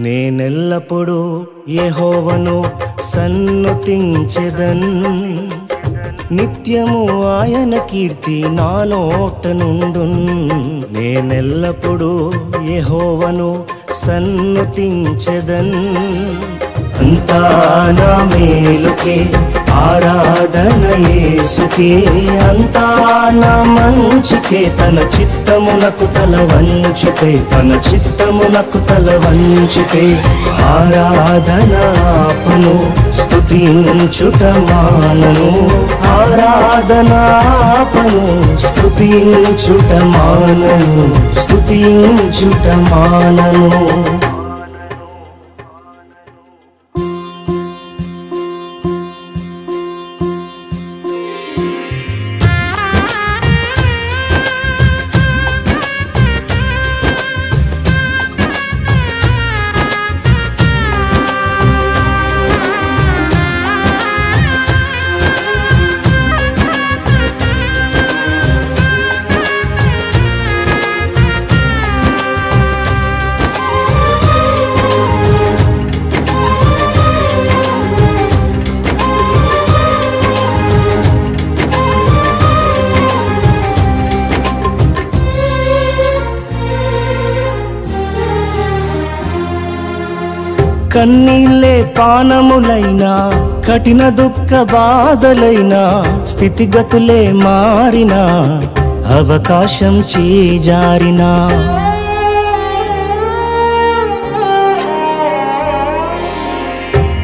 నేనెల్లప్పుడూ యెహోవాను సన్నుతించెదన్ నిత్యము ఆయన కీర్తి నా నోట నుండున్ నేనెల్లప్పుడూ యెహోవాను సన్నుతించెదన్ అంతా నా మేలుకే ఆరాధన యేసుకే అంతా నా మంచికే తన చిత్తమునకు తల వంచితే తన చిత్తమునకు తల వంచితే ఆరాధన ఆపను స్తుతించుట మానను ఆరాధన ఆపను స్తుతించుట మానను స్తుతించుట మానను కన్నీళ్ళే పానములైనా కఠిన దుఃఖ బాధలైనా స్థితిగతులే మారినా అవకాశం చేజారినా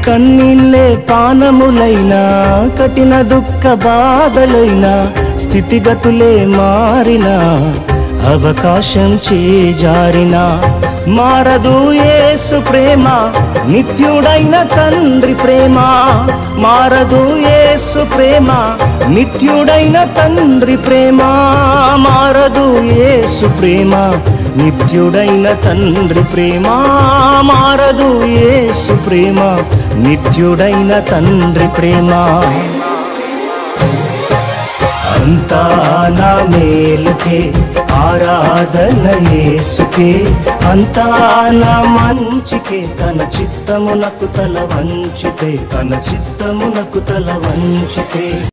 కన్నీళ్ళే పానములైనా కఠిన దుఃఖ బాధలైనా స్థితిగతులే మారినా అవకాశం చేజారినా మారదు యేసు ప్రేమ నిత్యుడైన తండ్రి ప్రేమ మారదు యేసు ప్రేమ నిత్యుడైన తండ్రి ప్రేమ మారదు యేసు ప్రేమ నిత్యుడైన తండ్రి ప్రేమ మారదు యేసు ప్రేమ నిత్యుడైన తండ్రి ప్రేమ అంతా నా మేలుకే ఆరాధన యేసుకే అంతా నా మంచికే తన చిత్తమునకు తల వంచితే తన చిత్తమునకు తల వంచితే